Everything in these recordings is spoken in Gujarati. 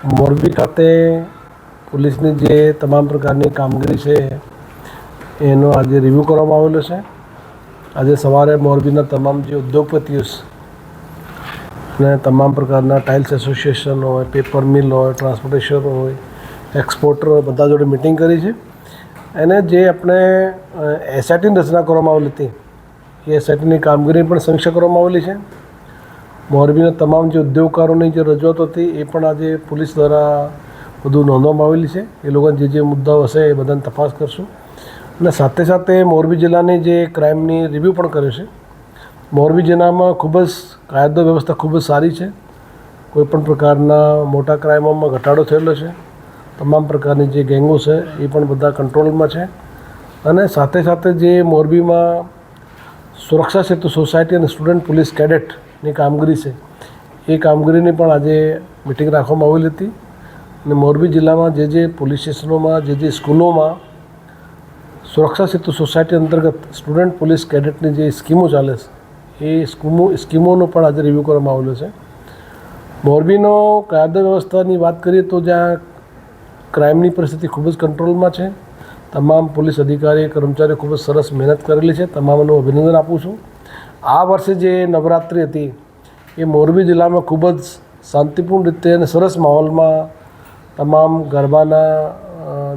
મોરબી ખાતે પોલીસની જે તમામ પ્રકારની કામગીરી છે એનો આજે રિવ્યૂ કરવામાં આવેલો છે. આજે સવારે મોરબીના તમામ જે ઉદ્યોગપતિઓ અને તમામ પ્રકારના ટાઇલ્સ એસોસિએશન હોય, પેપર મિલ હોય, ટ્રાન્સપોર્ટેશન હોય, એક્સપોર્ટર હોય, બધા જોડે મિટિંગ કરી છે. એને જે આપણે એસઆઈટીની રચના કરવામાં આવેલી હતી એ એસઆઈટીની કામગીરી પણ સમીક્ષા કરવામાં આવેલી છે. મોરબીના તમામ જે ઉદ્યોગકારોની જે રજૂઆત હતી એ પણ આજે પોલીસ દ્વારા બધું નોંધવામાં આવેલી છે. એ લોકોને જે મુદ્દાઓ હશે એ બધાની તપાસ કરશું અને સાથે સાથે મોરબી જિલ્લાની જે ક્રાઇમની રિવ્યૂ પણ કર્યો છે. મોરબી જિલ્લામાં ખૂબ જ કાયદો વ્યવસ્થા ખૂબ જ સારી છે. કોઈપણ પ્રકારના મોટા ક્રાઇમોમાં ઘટાડો થયેલો છે. તમામ પ્રકારની જે ગેંગો છે એ પણ બધા કંટ્રોલમાં છે. અને સાથે સાથે જે મોરબીમાં સુરક્ષા સેતુ સોસાયટી અને સ્ટુડન્ટ પોલીસ કેડેટની કામગીરી છે એ કામગીરીની પણ આજે મિટિંગ રાખવામાં આવેલી હતી. અને મોરબી જિલ્લામાં જે પોલીસ સ્ટેશનોમાં જે સ્કૂલોમાં સુરક્ષા સેતુ સોસાયટી અંતર્ગત સ્ટુડન્ટ પોલીસ કેડેટની જે સ્કીમો ચાલે છે એ સ્કીમોનો પણ આજે રિવ્યૂ કરવામાં આવેલો છે. મોરબીનો કાયદો વ્યવસ્થાની વાત કરીએ તો જ્યાં ક્રાઇમની પરિસ્થિતિ ખૂબ જ કંટ્રોલમાં છે. તમામ પોલીસ અધિકારી કર્મચારીઓ ખૂબ જ સરસ મહેનત કરેલી છે. તમામનું અભિનંદન આપું છું. આ વર્ષે જે નવરાત્રિ હતી એ મોરબી જિલ્લામાં ખૂબ જ શાંતિપૂર્ણ રીતે અને સરસ માહોલમાં તમામ ગરબાના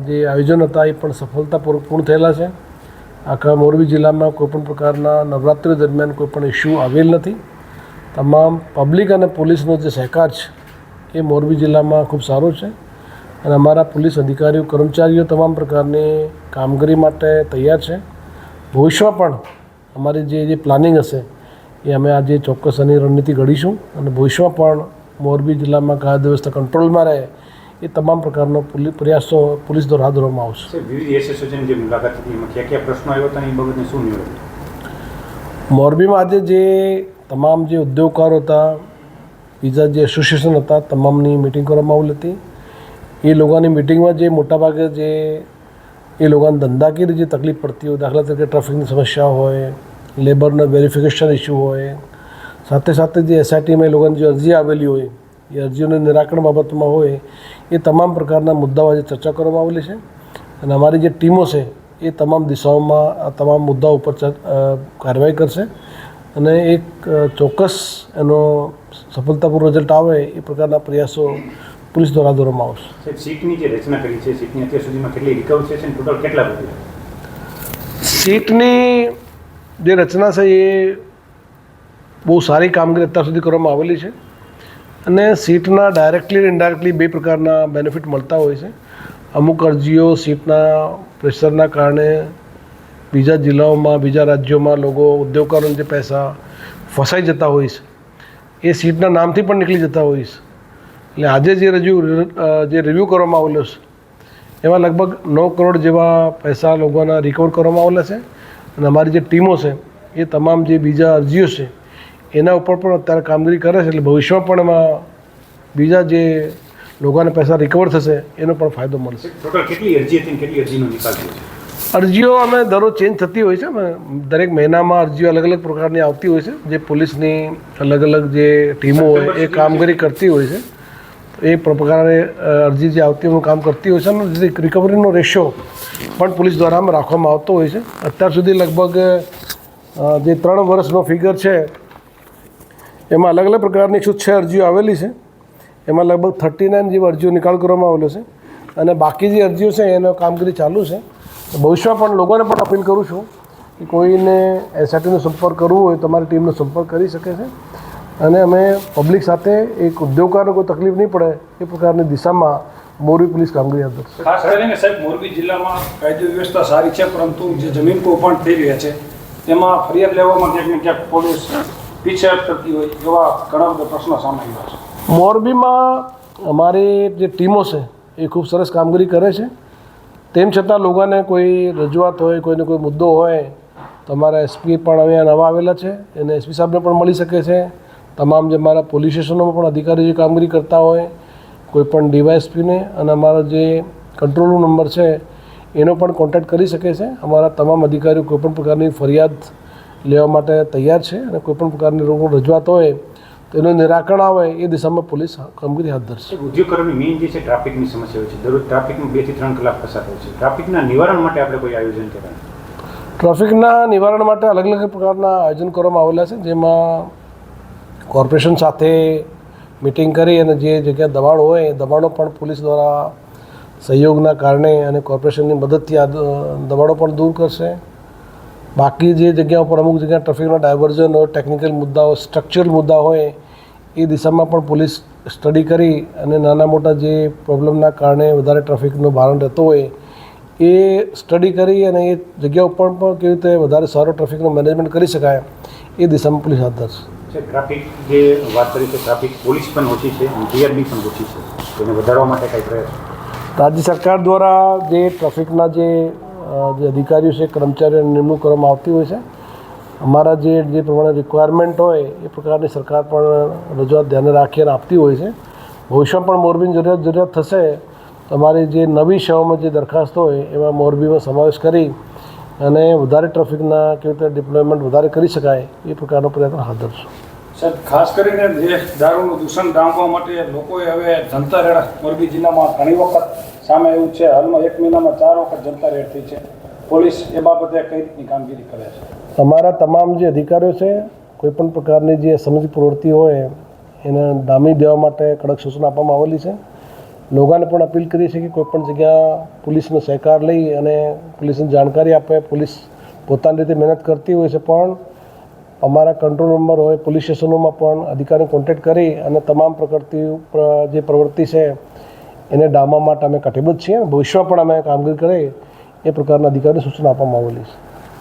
જે આયોજન હતા એ પણ સફળતાપૂર્વક પૂર્ણ થયેલા છે. આખા મોરબી જિલ્લામાં કોઈપણ પ્રકારના નવરાત્રિ દરમિયાન કોઈપણ ઇસ્યુ આવેલ નથી. તમામ પબ્લિક અને પોલીસનો જે સહકાર છે એ મોરબી જિલ્લામાં ખૂબ સારો છે. અને અમારા પોલીસ અધિકારીઓ કર્મચારીઓ તમામ પ્રકારની કામગીરી માટે તૈયાર છે. ભવિષ્યમાં પણ અમારી જે પ્લાનિંગ હશે એ અમે આજે ચોક્કસ આની રણનીતિ ઘડીશું અને ભવિષ્યમાં પણ મોરબી જિલ્લામાં કાયદો વ્યવસ્થા કંટ્રોલમાં રહે એ તમામ પ્રકારનો પ્રયાસો પોલીસ દ્વારા હાથ ધરવામાં આવશે. વિવિધ એસોસિએશન જે મુલાકાત હતી એમાં કયા પ્રશ્નો આવ્યા હતા એ બાબતને શું નિવેદન? મોરબીમાં આજે જે તમામ જે ઉદ્યોગકારો હતા, બીજા જે એસોસિએશન હતા, તમામની મિટિંગ કરવામાં આવેલી હતી. એ લોકોની મિટિંગમાં જે મોટાભાગે જે એ લોકોને ધંધાકીય જે તકલીફ પડતી હોય, દાખલા તરીકે ટ્રાફિકની સમસ્યા હોય, લેબરના વેરિફિકેશન ઇસ્યુ હોય, સાથે સાથે જે એસઆઈટીમાં એ લોકોની જે અરજી આવેલી હોય એ અરજીઓના નિરાકરણ બાબતમાં હોય એ તમામ પ્રકારના મુદ્દાઓ આજે ચર્ચા કરવામાં આવેલી છે. અને અમારી જે ટીમો છે એ તમામ દિશાઓમાં આ તમામ મુદ્દાઓ ઉપર કાર્યવાહી કરશે અને એક ચોક્કસ એનો સફળતાપૂર્વક રિઝલ્ટ આવે એ પ્રકારના પ્રયાસો પોલીસ દ્વારા દોરવામાં આવશે. સીટની જે રચના કરી છે, સીટની અત્યાર સુધીમાં કેટલી રિકવર છે અને ટોટલ કેટલા બદલા? સીટની જે રચના છે એ બહુ સારી કામગીરી અત્યાર સુધી કરવામાં આવેલી છે. અને સીટના ડાયરેક્ટલી ઇનડાયરેક્ટલી બે પ્રકારના બેનિફિટ મળતા હોય છે. અમુક અરજીઓ સીટના પ્રેશરના કારણે બીજા જિલ્લાઓમાં, બીજા રાજ્યોમાં લોકો ઉદ્યોગકારોને જે પૈસા ફસાઈ જતા હોય છે એ સીટના નામથી પણ નીકળી જતા હોય છે. એટલે આજે જે રિવ્યૂ કરવામાં આવેલો છે એમાં લગભગ 9 કરોડ જેવા પૈસા લોકોના રિકવર કરવામાં આવેલા છે. અને અમારી જે ટીમો છે એ તમામ જે બીજા અરજીઓ છે એના ઉપર પણ અત્યારે કામગીરી કરે છે. એટલે ભવિષ્યમાં પણ એમાં બીજા જે લોકોને પૈસા રિકવર થશે એનો પણ ફાયદો મળશે. ટોટલ કેટલી અરજી હતી અને કેટલી અરજીનો નિકાલ થયો છે? અરજીઓ અમે દરરોજ ચેન્જ થતી હોય છે. દરેક મહિનામાં અરજીઓ અલગ અલગ પ્રકારની આવતી હોય છે. જે પોલીસની અલગ અલગ જે ટીમો હોય એ કામગીરી કરતી હોય છે. એ પ્રકારે અરજી જે આવતી એનું કામ કરતી હોય છે. અને રિકવરીનો રેશિયો પણ પોલીસ દ્વારા આમ રાખવામાં આવતો હોય છે. અત્યાર સુધી લગભગ જે 3 વર્ષનો ફિગર છે એમાં અલગ અલગ પ્રકારની 106 અરજીઓ આવેલી છે. એમાં લગભગ 39 જેવી અરજીઓ નિકાલ કરવામાં આવેલો છે. અને બાકી જે અરજીઓ છે એનો કામગીરી ચાલુ છે. ભવિષ્યમાં પણ લોકોને પણ અપીલ કરું છું કે કોઈને એસઆઈટીનો સંપર્ક કરવો હોય તો અમારી ટીમનો સંપર્ક કરી શકે છે. અને અમે પબ્લિક સાથે એક ઉદ્યોગકારને કોઈ તકલીફ નહીં પડે એ પ્રકારની દિશામાં મોરબી પોલીસ કામગીરી હાથ ધરશે. ખાસ કરીને સાહેબ મોરબી જિલ્લામાં કાયદો વ્યવસ્થા સારી છે, પરંતુ જે જમીન કૌભાંડ થઈ રહ્યા છે તેમાં ફરિયાદ લેવામાં ક્યાંક ને ક્યાંક પોલીસ પીછેહટ કરતી હોય એવા ઘણા બધા પ્રશ્નો સામે આવ્યા છે. મોરબીમાં અમારી જે ટીમો છે એ ખૂબ સરસ કામગીરી કરે છે. તેમ છતાં લોકોને કોઈ રજૂઆત હોય, કોઈને કોઈ મુદ્દો હોય તો અમારા એસપી પણ અહીંયા નવા આવેલા છે. એને એસપી સાહેબને પણ મળી શકે છે. તમામ જે મારા પોલીસ સ્ટેશનોમાં પણ અધિકારીઓ જે કામગીરી કરતા હોય, કોઈ પણ ડીવાયએસપીને અને અમારો જે કંટ્રોલ રૂમ નંબર છે એનો પણ કોન્ટેક્ટ કરી શકે છે. અમારા તમામ અધિકારીઓ કોઈપણ પ્રકારની ફરિયાદ લેવા માટે તૈયાર છે. અને કોઈપણ પ્રકારની રજૂઆત હોય તો એનું નિરાકરણ આવે એ દિશામાં પોલીસ કામગીરી હાથ ધરશે. ઉદ્યોગકરોની મેઇન જે છે ટ્રાફિકની સમસ્યા હોય છે. દરરોજ ટ્રાફિકમાં 2 થી 3 કલાક પસાર થાય છે. ટ્રાફિકના નિવારણ માટે આપણે કોઈ આયોજન કરાય? ટ્રાફિકના નિવારણ માટે અલગ અલગ પ્રકારના આયોજન કરવામાં આવેલા છે, જેમાં કોર્પોરેશન સાથે મિટિંગ કરી અને જે જગ્યાએ દબાણ હોય એ દબાણો પણ પોલીસ દ્વારા સહયોગના કારણે અને કોર્પોરેશનની મદદથી આ દબાણો પણ દૂર કરશે. બાકી જે જગ્યાઓ પર અમુક જગ્યાએ ટ્રાફિકના ડાયવર્ઝન હોય, ટેકનિકલ મુદ્દાઓ, સ્ટ્રક્ચરલ મુદ્દા હોય એ દિશામાં પણ પોલીસ સ્ટડી કરી અને નાના મોટા જે પ્રોબ્લેમના કારણે વધારે ટ્રાફિકનું ભારણ રહેતો હોય એ સ્ટડી કરી અને એ જગ્યા ઉપર પણ કેવી રીતે વધારે સારો ટ્રાફિકનું મેનેજમેન્ટ કરી શકાય એ દિશામાં પોલીસ હાથ ધરશે. ટ્રાફિક જે વાત કરી છે, ટ્રાફિક પોલીસ પણ ઓછી છે અને ટીઆરબી પણ ઓછી છે, તેને વધારવા માટે કંઈ પ્રયાસ? રાજ્ય સરકાર દ્વારા જે ટ્રાફિકના જે અધિકારીઓ છે, કર્મચારીઓની નિમણૂક કરવામાં આવતી હોય છે. અમારા જે પ્રમાણે રિક્વાયરમેન્ટ હોય એ પ્રકારની સરકાર પણ રજૂઆત ધ્યાને રાખી અને આપતી હોય છે. ભવિષ્યમાં પણ મોરબીની જરૂરિયાત થશે તો અમારી જે નવી સેવામાં જે દરખાસ્ત હોય એમાં મોરબીમાં સમાવેશ કરી અને વધારે ટ્રાફિકના કેવી રીતે ડિપ્લોયમેન્ટ વધારે કરી શકાય એ પ્રકારનો પ્રયત્ન હાથ ધરશું. સાહેબ, ખાસ કરીને જે દારૂનું દૂષણ ડામવા માટે લોકોએ હવે જનતા રેડ મોરબી જિલ્લામાં ઘણી વખત સામે આવ્યું છે. હાલમાં 1 મહિનામાં 4 વખત જનતા રેડ થઈ છે. પોલીસ એ બાબતે કઈ રીતની કામગીરી કરે છે? અમારા તમામ જે અધિકારીઓ છે કોઈપણ પ્રકારની જે અસામાજિક પ્રવૃત્તિ હોય એને ડામી દેવા માટે કડક સૂચના આપવામાં આવેલી છે. લોકોને પણ અપીલ કરીએ છીએ કે કોઈપણ જગ્યા પોલીસનો સહકાર લઈ અને પોલીસને જાણકારી આપે. પોલીસ પોતાની રીતે મહેનત કરતી હોય છે, પણ અમારા કંટ્રોલ નંબર હોય પોલીસ સ્ટેશનોમાં પણ અધિકારીઓ કોન્ટેક્ટ કરી અને તમામ જે પ્રવૃત્તિ છે એને ડામવા માટે અમે કટિબદ્ધ છીએ. ભવિષ્યમાં પણ અમે કામગીરી કરીએ એ પ્રકારના અધિકારીઓને સૂચના આપવામાં આવેલી છે.